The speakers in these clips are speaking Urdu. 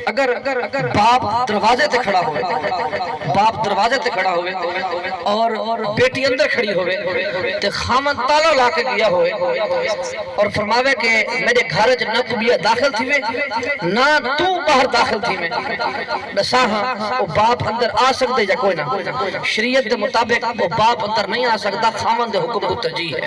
اگر باپ دروازے تے کھڑا ہوئے، باپ دروازے تے کھڑا ہوئے اور بیٹی اندر کھڑی ہوئے تے خامن تالا لا کے گیا ہوئے اور فرماوے کہ میرے گھر نہ تو بیا داخل تھی میں نہ تو باہر داخل تھی میں نسا ہاں وہ باپ اندر آ سکتے یا کوئی نہ، شریعت دے مطابق وہ باپ اندر نہیں آ سکتا، خامن دے حکم کو ترجیح ہے۔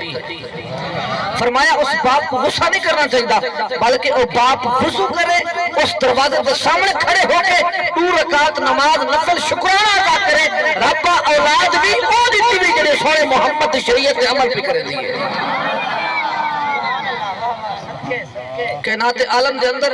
فرمایا اس باپ کو غصہ نہیں کرنا چاہیے بلکہ وہ باپ وضو کرے، اس دروازے کے سامنے کھڑے ہو کے 2 رکعت نماز نفل شکرانہ ادا کرے، ربا اولاد بھی او دیتی بھی جڑے سونے محمد شریعت عمل بھی کرے دیئے۔ کائنات عالم دے اندر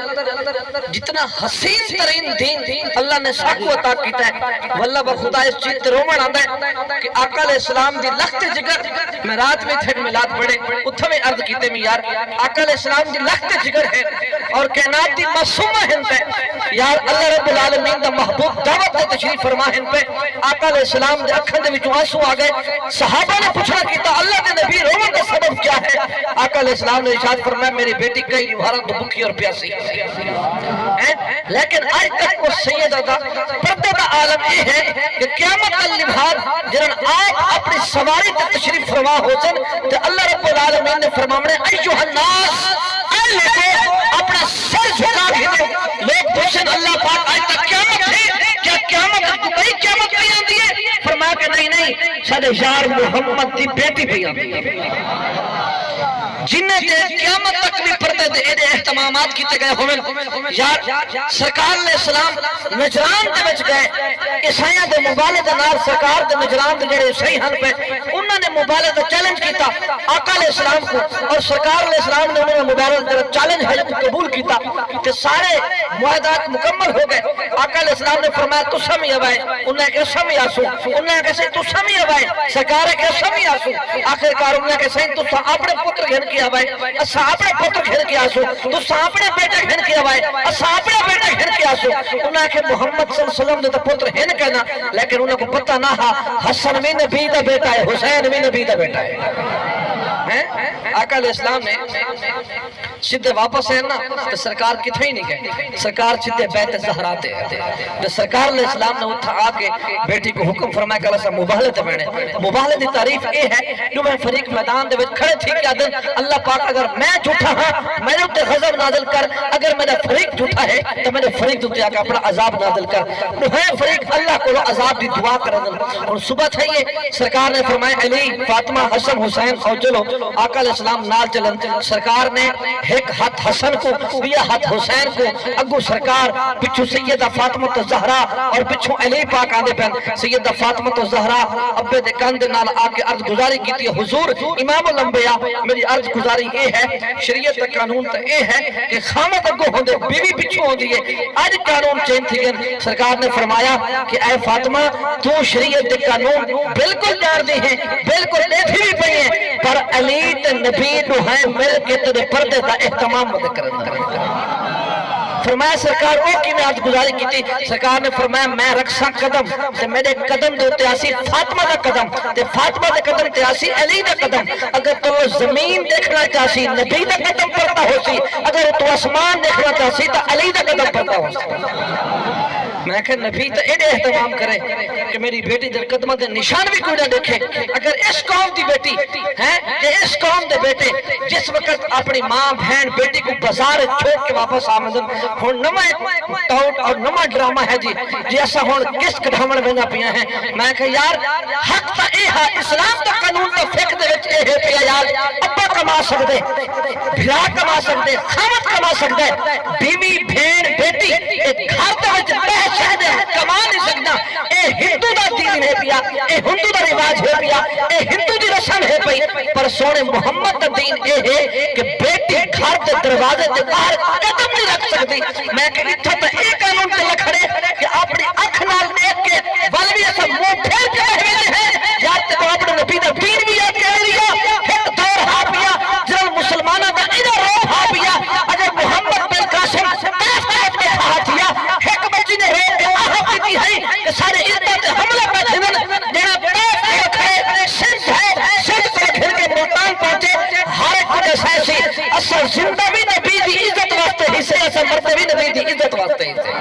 جتنا حسین ترین دین اللہ نے ساکو عطا کیتا ہے، واللہ بخدا اس چیز تے رومن آندا ہے کہ آقا علیہ السلام دی لخت جگر میں رات میں تھے میلاد پڑھے اتھے میں عرض کیتے میں یار آقا علیہ السلام دی لخت جگر ہے اور کائنات دی معصومہ ہند ہے یار، اللہ رب العالمین دا محبوب دعوت دے تشریف فرما ہند پہ آقا علیہ السلام دے اکھن دے وچوں آنسو آ گئے، صحابہ نے پوچھنا کیتا اللہ دے نبی رومن کا سبب کیا ہے؟ آقا علیہ السلام نے ارشاد فرمایا میری بیٹی کئی جوہرہ تو بکھی اور پیاسی، لیکن آج تک وہ سیدہ دا پردہ دا عالم یہ ہے کہ قیامت اللبہاد جنہاں آپ اپنی سواری تک تشریف فرما ہو سن تو اللہ رب العالمین نے فرمانے ایوہ الناس اے لوگوں اپنا سر جھکا بھی لوگ پوچھیں اللہ پاک آج تک قیامت ہے کیا قیامت کو بھئی قیامت بھی آن دیئے؟ فرمایا کہ نہیں سارے یار محمد دی بیٹی بھی آن دیئے جنہیں کے قیامت تک بھی پردے دے احتمامات کیتے گئے ہوئے یار سرکار علیہ السلام نجران دے بچ گئے عیسائیاں دے مبالغ نال سرکار دے نجران دے جڑے عیسائی ہن پہ انہوں نے مبالغ چیلنج کیتا آقا علیہ السلام کو اور سرکار علیہ السلام نے انہوں نے مبالغ چیلنج ہے قبول کیتا کہ سارے معاہدات مکمل ہو گئے، آقا علیہ السلام نے فرمایا تو سمی آوائے، انہوں نے کہا سمی آسو، انہوں نے کہا تو سمی آوائے، سرکار ہے کہ سمی آسو، آخرکار انہوں نے کہا سین تو اپنے پتر گھن کی آوائے اسا اپنے پتر گھن کی آسو، تو اپنے بیٹے گھن کی آوائے اسا اپنے بیٹے گھن کی آسو، انہوں نے کہا محمد صلی اللہ علیہ وسلم نے تو پتر ہن کہنا لیکن انہوں کو پتہ نہ ہا حسن بھی نبی دا بیٹا ہے، حسین بھی نبی دا بیٹا ہے۔ آقا علیہ السلام نے سیدھے واپس ہے نا تو سرکار کتھے ہی نہیں گئے، سرکار سیدھے بیت زہرا تے تو سرکار علیہ السلام نے اتھا آکے بیٹی کو حکم فرمایا کہ اللہ مباہلے تے بینے مباہلے دی تعریف اے ہے جو میں فریق میدان دے وچ کھڑے تھی کیا دن اللہ پاک اگر میں جھوٹا ہاں میرے تے غضب نازل کر، اگر میرا فریق جھوٹا ہے تو میرے فریق تے آکے اپنا عذاب نازل کر، نوہے فریق اللہ کو عذاب دی دعا کردن اور صبح تھائیے سرکار نے فرمایا علی فاطمہ حسن حسین خوجلو آقا علیہ السلام نال چلن، سرکار نے ایک ہاتھ حسن کو بیا ہاتھ حسین کو اگو سرکار پچھو سیدہ فاطمہ زہرا اور پچھو علی پاک آدھے پہن سیدہ فاطمہ زہرا ابے دے کاندے نال آکے عرض گزاری کی تھی حضور امام الانبیاء میری عرض گزاری یہ ہے شریعت کا قانون تو یہ ہے کہ خامد اگو ہوندے بیوی پچھو ہوندی ہے آج قانون چین تھی گئن، سرکار نے فرمایا کہ اے فاطمہ تو شریعت کے قانون بالکل جان دی ہیں بالکل دیکھی بھی پئی ہیں پر علی تے نبی تو ہیں مل کے تیرے پردے دا اہتمام مدد کرنا۔ فرمایا سرکار او کی میں آج گزاری کی تھی، سرکار نے فرمایا میں رکھسا قدم تے میرے قدم دے تیاسی فاطمہ دا قدم تے فاطمہ دا قدم تیاسی علی دا قدم، اگر تو زمین دیکھنا چاہسی نبی دا قدم پڑتا ہو سی، اگر تو اسمان دیکھنا چاہسی تو علی دا قدم پڑتا ہو سی۔ میں کہ نبی تو ایڈے احتمام کرے کہ میری بیٹی در قدمہ دے نشان بھی کوئی نہ دیکھے، اگر اس قوم دی بیٹی ہیں کہ اس قوم دے بیٹے جس وقت اپنی ماں بہن بیٹی کو بازار چھوڑ کے واپس آمدن ہون نمہ ایک ٹاؤٹ اور نمہ ڈرامہ ہے جی ایسا ہون کس کڑھامن بنا پیا ہیں، میں کہ یار حق تا اے ہا اسلام تا قانون تا فقہ دے وچ اے ہے پیا یار ابا کما سکدے بھرا کما سکدے خامت کما سکدے بیوی بہن بیٹی ایک گھر دے وچ بہ شہدے کما نہیں سکتا، اے ہندو دا دین ہے پیا اے ہندو دا رواج ہے پیا اے ہندو دی رسم ہے پئی، پر سونے محمد دا دین اے ہے کہ بیٹی گھر دے دروازے دے باہر قدم نہیں رکھ سکتی۔ میں کہ اتھا تا ایک قانون تے لکھڑے کہ اپنی اکھ نال دیکھ کے ولوی ایسا منہ پھیر کے بہوے ہیں یا تے تو اپنے نبی دا دین بھی یاد کر لیا ایک دور ہا پیا جنہاں مسلمانہ دا ادھر روح ہا پیا اگر محمد بن قاسم تیس طرف کے ہاتھیا ایک بچی نے ہے کہ آہا کی ہے کہ سارے عزت حملہ پہ دھنن جنہاں تیس کے رکھے سنس ہے سنس کو گھر کے ملتان پہنچے ہر ایک کو سیسی اصل زندہ بھی نبی دی عزت واسطے حصے اصل مرتے بھی نبی دی عزت واسطے حصے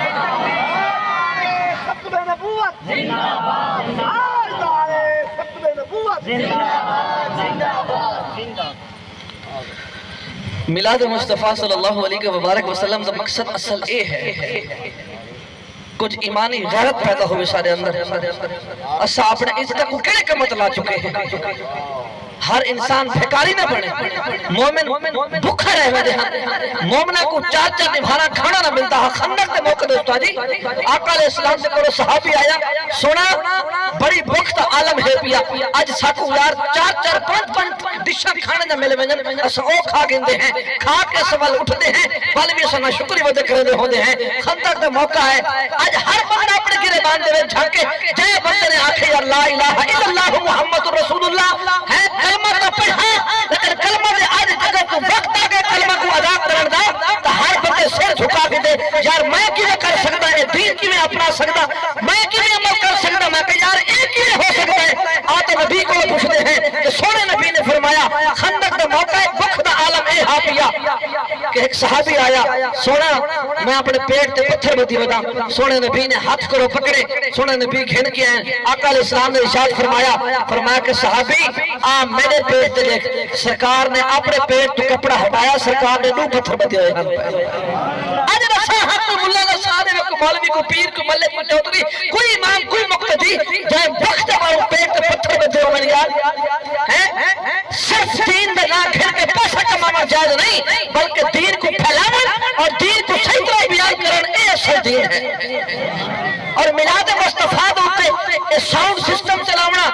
میلاد مصطفیٰ صلی اللہ علیہ وسلم کا مقصد اصل اے ہے کچھ ایمانی غیرت پیدا ہوئے سارے اندر اسا اپنے عزت کو کڑے کمت لا چکے ہیں ہر انسان بھیکاری نہ بنے مومن بھوکا رہے میں دہاں مومنہ کو چار نبھانا کھانا نہ ملتا ہے خندق دے موقع دوستا جی آقا علیہ السلام سے کرو صحابی آیا سونا بڑی بخت عالم ہے پیا آج ساکو یار چار پانچ ڈشاں کھانے نہ ملے میں اسا او کھا گندے ہیں کھا کے سوال اٹھتے ہیں والی بھی اسا نہ شکری ودے کرنے ہوندے ہیں خندق دے موقع ہے آج ہر بندہ اپنے گرے باندے میں جھاکے جائے بندے نے آکھے یا لا الہ الا اللہ محمد رسول اللہ ہے کلمہ تو پڑھا لیکن کلمہ دے آج اگر تو وقت آگے کلمہ کو ادا کرن دا تو ہر بندے سر جھکا کے دے یار میں کیویں کر سکتا ہے دین کیویں اپنا سکتا میں کیویں عمل کر سکتا میں کہ یار ایک کیویں ہو سکتا ہے آتے نبی کو پوچھتے ہیں کہ سونے نبی نے فرمایا خندق دا موقع ہے بخت دا عالم اے حافیہ کہ ایک صحابی آیا سونا میں اپنے پیٹ تے پتھر بدی بدا سونے نبی نے ہاتھ کرو پکڑے سونے نبی گھن کے ہیں آقا علیہ السلام نے ارشاد فرمایا کہ صحابی میرے پیٹ تے دیکھ سرکار نے اپنے پیٹ تو کپڑا ہٹایا سرکار نے دو پتھر بدی ہوئے آج رسا حق کو ملہ کا سادے میں کو مولوی کو پیر کو ملے کو چوتری کوئی امام کوئی مقتدی جائے وقت ہمارو پیٹ تے پتھر بدی ہوئے یار صرف دین دے نہ گھر کے پیسہ کمانا جائز نہیں بلکہ دین کو پھیلاون اور دین کو صحیح طرح بیان کرن اے اصل دین ہے اور میلاد مصطفیٰ دوتے ساؤنڈ سسٹم چلاونا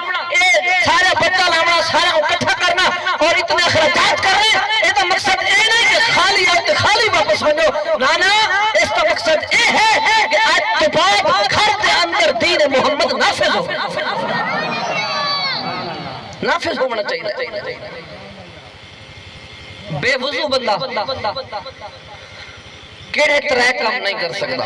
سارے بچہ لاونا سارے اکٹھا کرنا اور اتنے اخراجات کرنے یہ تو مقصد اے نہیں کہ خالی آئے کہ خالی واپس بنو نانا اس کا مقصد اے ہے کہ آج تباب گھر دے اندر دین محمد نافذ ہو نافذ ہونا چاہیے بے وضو بندہ کیڑے طرح کام نہیں کر سکتا